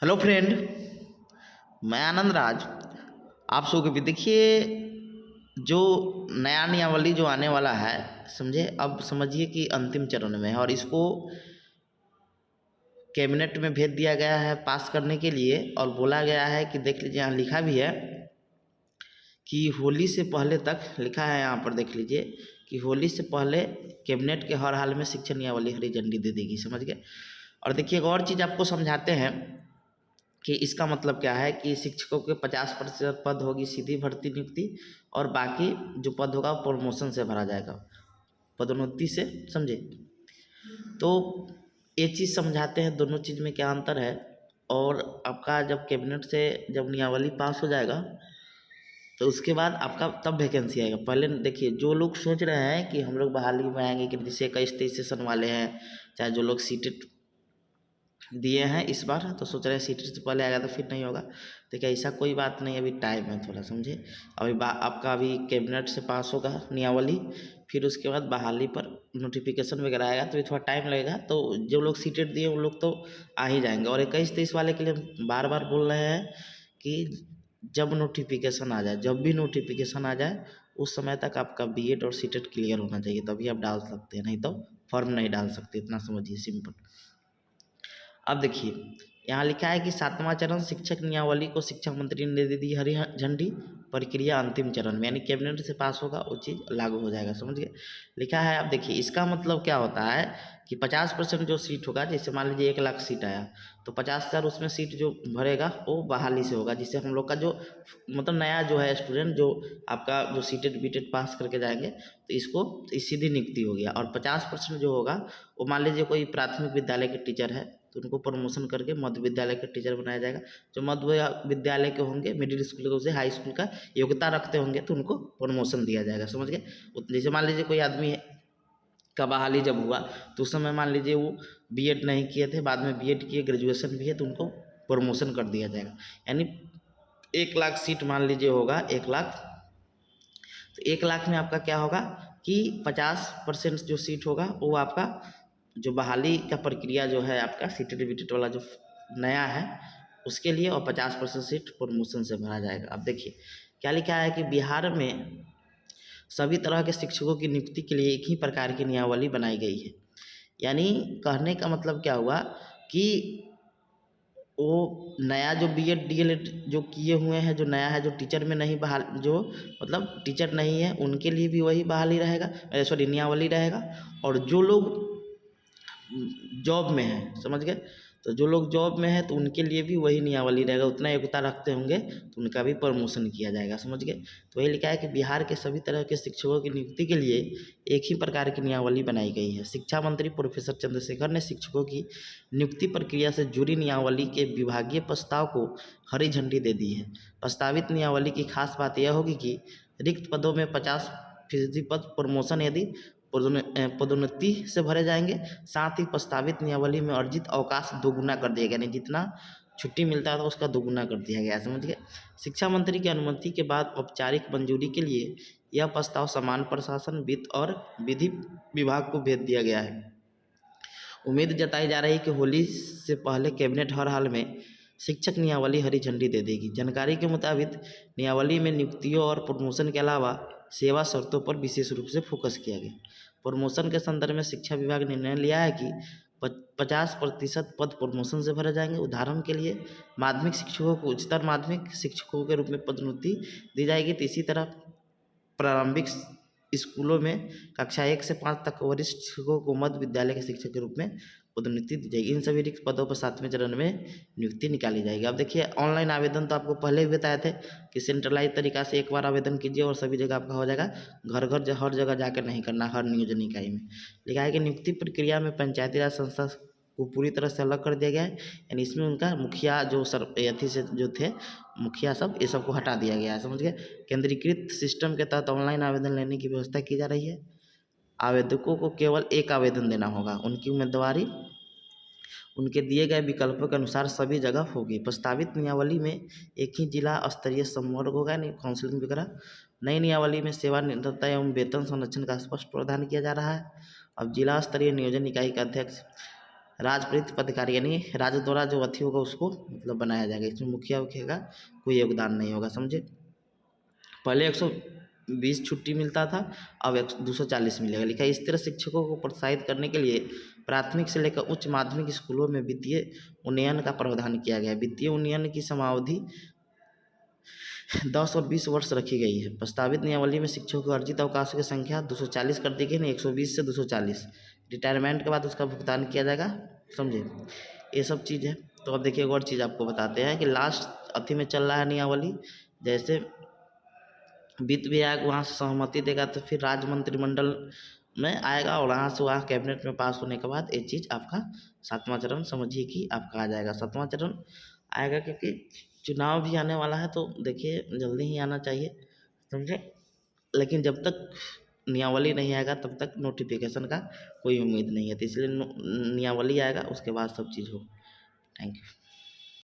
Hello friend, मैं आनंद राज। आप सब के भी देखिए, जो नया नियमावली जो आने वाला है, समझे, अब समझिए कि अंतिम चरण में है और इसको कैबिनेट में भेज दिया गया है पास करने के लिए। और बोला गया है कि देख लीजिए, यहाँ लिखा भी है कि होली से पहले तक, लिखा है यहाँ पर देख लीजिए कि होली से पहले कैबिनेट के हर हाल में शिक्षा नियमावली हरी झंडी दे देगी। समझ गए। और देखिए, एक और चीज़ आपको समझाते हैं कि इसका मतलब क्या है कि शिक्षकों के 50% पद होगी सीधी भर्ती नियुक्ति, और बाकी जो पद होगा वो प्रमोशन से भरा जाएगा, पदोन्नति से। समझे। तो ये चीज़ समझाते हैं दोनों चीज़ में क्या अंतर है। और आपका जब कैबिनेट से जब नियमावली पास हो जाएगा तो उसके बाद आपका तब वैकेंसी आएगा। पहले देखिए, जो लोग सोच रहे हैं कि हम लोग बहाली में आएंगे, कि जैसे 21-23 सेशन वाले हैं, चाहे जो लोग सीटेट दिए हैं इस बार, तो सोच रहे हैं सीट से पहले आएगा तो फिर नहीं होगा। देखिए, ऐसा कोई बात नहीं, अभी टाइम है थोड़ा, समझे। अभी आपका अभी कैबिनेट से पास होगा नियमावली, फिर उसके बाद बहाली पर नोटिफिकेशन वगैरह आएगा, तो ये थोड़ा टाइम लगेगा। तो जो लोग सीटेड दिए उन लोग तो आ ही जाएंगे। और 21-23 वाले के लिए बार बार बोल रहे हैं कि जब नोटिफिकेशन आ जाए, जब भी नोटिफिकेशन आ जाए उस समय तक आपका बीएड और सीटेट क्लियर होना चाहिए, तभी आप डाल सकते हैं, नहीं तो फॉर्म नहीं डाल सकते। इतना समझिए, सिंपल। अब देखिए, यहाँ लिखा है कि 7वां चरण शिक्षक नियमावली को शिक्षा मंत्री ने दे दी हरी झंडी, प्रक्रिया अंतिम चरण में, यानी कैबिनेट से पास होगा वो चीज़ लागू हो जाएगा। समझ गए। लिखा है, आप देखिए इसका मतलब क्या होता है कि 50% जो सीट होगा, जैसे मान लीजिए 1 लाख सीट आया, तो 50,000 उसमें सीट जो भरेगा वो बहाली से होगा, जिससे हम लोग का जो मतलब नया जो है स्टूडेंट, जो आपका जो सीटेट बीटेट पास करके जाएंगे, तो इसको सीधी नियुक्ति हो गया। और 50% जो होगा वो मान लीजिए कोई प्राथमिक विद्यालय के टीचर है तो उनको प्रमोशन करके मध्य विद्यालय के टीचर बनाया जाएगा। जो मध्य विद्यालय के होंगे, मिडिल स्कूल के से हाई स्कूल का योग्यता रखते होंगे, तो उनको प्रमोशन दिया जाएगा। समझ गए। जैसे मान लीजिए कोई आदमी का बहाली जब हुआ तो उस समय मान लीजिए वो बीएड नहीं किए थे, बाद में बीएड किए, ग्रेजुएशन भी है, तो उनको प्रमोशन कर दिया जाएगा। यानी 1 लाख सीट मान लीजिए होगा, 1 लाख, तो 1 लाख में आपका क्या होगा कि 50% जो सीट होगा वो आपका जो बहाली का प्रक्रिया जो है आपका सीटेट बीटेट वाला जो नया है उसके लिए, और 50% सीट प्रमोशन से भरा जाएगा। अब देखिए क्या लिखा है कि बिहार में सभी तरह के शिक्षकों की नियुक्ति के लिए एक ही प्रकार की नियमावली बनाई गई है। यानी कहने का मतलब क्या हुआ कि वो नया जो बीएड डीएलएड जो किए हुए हैं, जो नया है, जो टीचर में नहीं बहाल, जो मतलब टीचर नहीं है, उनके लिए भी वही बहाली रहेगा, सॉरी नियमावली रहेगा। और जो लोग जॉब में है, समझ गए, तो जो लोग जॉब में है तो उनके लिए भी वही नियमावली रहेगा, उतना योग्यता रखते होंगे तो उनका भी प्रमोशन किया जाएगा। समझ गए। तो वही लिखा है कि बिहार के सभी तरह के शिक्षकों की नियुक्ति के लिए एक ही प्रकार की नियमावली बनाई गई है। शिक्षा मंत्री प्रोफेसर चंद्रशेखर ने शिक्षकों की नियुक्ति प्रक्रिया से जुड़ी नियमावली के विभागीय प्रस्ताव को हरी झंडी दे दी है। प्रस्तावित नियमावली की खास बात यह होगी कि रिक्त पदों में 50% पद प्रमोशन यदि पदोन्नति से भरे जाएंगे। साथ ही प्रस्तावित नियमावली में अर्जित अवकाश दोगुना कर दिया गया, यानी जितना छुट्टी मिलता था उसका दोगुना कर दिया गया। समझ गए। शिक्षा मंत्री की अनुमति के बाद औपचारिक मंजूरी के लिए यह प्रस्ताव समान प्रशासन, वित्त और विधि विभाग को भेज दिया गया है। उम्मीद जताई जा रही है कि होली से पहले कैबिनेट हर हाल में शिक्षक नियमावली हरी झंडी दे देगी। जानकारी के मुताबिक नियमावली में नियुक्तियों और प्रमोशन के अलावा सेवा शर्तों पर विशेष रूप से फोकस किया गया। प्रमोशन के संदर्भ में शिक्षा विभाग ने निर्णय लिया है कि 50% पद प्रमोशन से भरे जाएंगे। उदाहरण के लिए माध्यमिक शिक्षकों को उच्चतर माध्यमिक शिक्षकों के रूप में पदोन्नति दी जाएगी। तो इसी तरह प्रारंभिक स्कूलों में कक्षा 1 से 5 तक वरिष्ठ शिक्षकों को मध्य विद्यालय के शिक्षक के रूप में पदोन्नति दी जाएगी। इन सभी रिक्त पदों पर 7वें चरण में नियुक्ति निकाली जाएगी। अब देखिए, ऑनलाइन आवेदन तो आपको पहले भी बताए थे कि सेंट्रलाइज तरीका से एक बार आवेदन कीजिए और सभी जगह आपका हो जाएगा। घर घर हर जगह जाकर नहीं करना, हर नियोजन इकाई में। लिखा है कि नियुक्ति प्रक्रिया में पंचायती राज संस्था को पूरी तरह से अलग कर दिया गया है। यानी इसमें उनका मुखिया जो अथी से जो थे मुखिया सब, ये सब को हटा दिया गया है। समझ गए। केंद्रीकृत सिस्टम के तहत ऑनलाइन आवेदन लेने की व्यवस्था की जा रही है। आवेदकों को केवल एक आवेदन देना होगा। उनकी उम्मीदवारी उनके दिए गए विकल्पों के अनुसार सभी जगह होगी। प्रस्तावित नियमावली में एक ही जिला स्तरीय संवर्ग होगा, यानी काउंसलिंग वगैरह। नई नियमावली में सेवानिवृत्ता एवं वेतन संरक्षण का स्पष्ट प्रावधान किया जा रहा है। अब जिला स्तरीय नियोजन इकाई का अध्यक्ष राजपत्रित पदाधिकारी यानी राज्य द्वारा जो अथी होगा उसको मतलब बनाया जाएगा। इसमें मुखिया उखिया का कोई योगदान नहीं होगा, समझे। पहले 120 छुट्टी मिलता था, अब 240 मिलेगा। लिखा है इस तरह शिक्षकों को प्रोत्साहित करने के लिए प्राथमिक से लेकर उच्च माध्यमिक स्कूलों में वित्तीय उन्नयन का प्रावधान किया गया है। वित्तीय उन्नयन की समावधि 10 और 20 वर्ष रखी गई है। प्रस्तावित नियमावली में शिक्षकों को अर्जित अवकाशों की संख्या 240 कर दी गई है, 120 से 240। रिटायरमेंट के बाद उसका भुगतान किया जाएगा, समझे। ये सब चीज़ है। तो अब देखिए एक और चीज़ आपको बताते हैं कि लास्ट अथी में चल रहा है नियमावली, जैसे वित्त विभाग वहाँ से सहमति देगा तो फिर राज्य मंत्रिमंडल में आएगा और वहाँ से वहाँ कैबिनेट में पास होने के बाद ये चीज़ आपका 7वां चरण समझिए कि आपका आ जाएगा। 7वां चरण आएगा क्योंकि चुनाव भी आने वाला है, तो देखिए जल्दी ही आना चाहिए, समझे। लेकिन जब तक नियमावली नहीं आएगा तब तक नोटिफिकेशन का कोई उम्मीद नहीं है, तो इसलिए नियमावली आएगा उसके बाद सब चीज़ हो। Thank you.